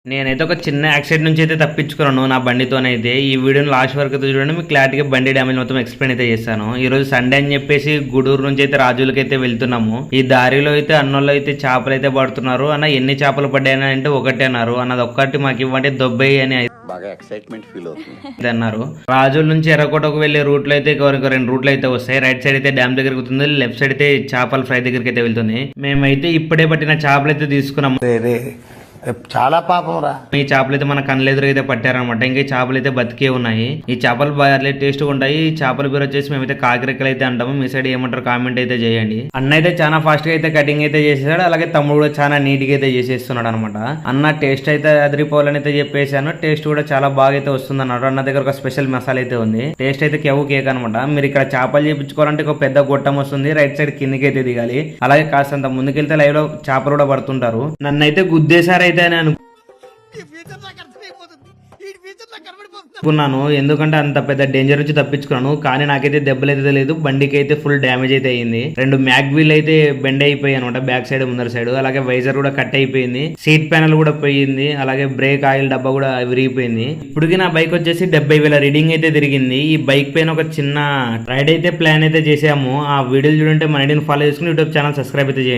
నేనైతే ఒక చిన్న యాక్సిడెంట్ నుంచి అయితే తప్పించుకున్నాను నా బండితోనైతే. ఈ వీడియోని లాస్ట్ వరకు అయితే చూడండి, మీకు క్లారిటీగా బండి డ్యామేజ్ మొత్తం ఎక్స్ప్లెయిన్ అయితే చేస్తాను. ఈ రోజు సండే అని చెప్పేసి గూడూరు నుంచి అయితే రాజులకి అయితే వెళ్తున్నాము. ఈ దారిలో అయితే అన్నోళ్ళు అయితే చేపలు అయితే పడుతున్నారు. అన్న ఎన్ని చేపలు పడ్డాయని అంటే ఒకటే అన్నారు. అన్నది ఒక్కటి మాకు ఇవ్వండి దొబ్బయ్యి అని బాగా ఎక్సైట్మెంట్ ఫీల్ అవుతుంది అన్నారు. రాజుల నుంచి ఎర్రకోటకు వెళ్లే రూట్లో అయితే రెండు రూట్లు అయితే వస్తాయి. రైట్ సైడ్ అయితే డ్యామ్ దగ్గరికి వెళ్తుంది, లెఫ్ట్ సైడ్ అయితే చేపల ఫ్రై దగ్గరికి అయితే వెళ్తుంది. మేమైతే ఇప్పుడే పట్టిన చేపలు అయితే తీసుకున్నాము. చాలా పాపం రా. ఈ చేపలు అయితే మన కళ్ళెదురు అయితే పట్టారనమాట. ఇంకా ఈ చేపలు అయితే బతికే ఉన్నాయి. ఈ చేపలు బాగా టేస్ట్ ఉంటాయి. ఈ చేపల పేరు వచ్చేసి మేమైతే కాకిరెక్కలు అయితే అంటాము. మీ సైడ్ ఏమంటారు కామెంట్ అయితే చేయండి. అన్న అయితే చాలా ఫాస్ట్ గా అయితే కటింగ్ అయితే చేసేసాడు. అలాగే తమ్ముడు కూడా చాలా నీట్ గా అయితే చేసేస్తున్నాడు అనమాట. అన్న టేస్ట్ అయితే అదిరిపోవాలని అయితే చెప్పేసాను. టేస్ట్ కూడా చాలా బాగా అయితే వస్తుంది అన్నాడు. అన్న దగ్గర ఒక స్పెషల్ మసాలా అయితే ఉంది. టేస్ట్ అయితే కేవ్ కేక్ అనమాట. మీరు ఇక్కడ చేపలు చేయించుకోవాలంటే ఒక పెద్ద గొట్టం వస్తుంది. రైట్ సైడ్ కిందకి అయితే దిగాలి. అలాగే కాస్తంత ముందుకెళ్తే లైవ్ లో చేపలు కూడా పడుతుంటారు. నన్ను అయితే గుద్దేశారు అయితే అని అనుకున్నాను. ఎందుకంటే అంత పెద్ద డేంజర్ నుంచి తప్పించుకున్నాను. కానీ నాకైతే దెబ్బలు అయితే లేదు. బండికి అయితే ఫుల్ డ్యామేజ్ అయితే అయింది. 2 మ్యాగ్ వీల్ అయితే బెండ్ అయిపోయాయి అనమాట, బ్యాక్ సైడ్ ముందర సైడ్. అలాగే వైజర్ కూడా కట్ అయిపోయింది. సీట్ ప్యానల్ కూడా పోయింది. అలాగే బ్రేక్ ఆయిల్ డబ్బా కూడా విరిగిపోయింది. ఇప్పటికి నా బైక్ వచ్చేసి 70,000 రీడింగ్ అయితే తిరిగింది. ఈ బైక్ పైన ఒక చిన్న రైడ్ అయితే ప్లాన్ అయితే చేసాము. ఆ వీడియోలు చూడంటే మన ఐడిని ఫాలో చేసుకుని యూట్యూబ్ ఛానల్ సబ్స్క్రైబ్ అయితే చేయండి.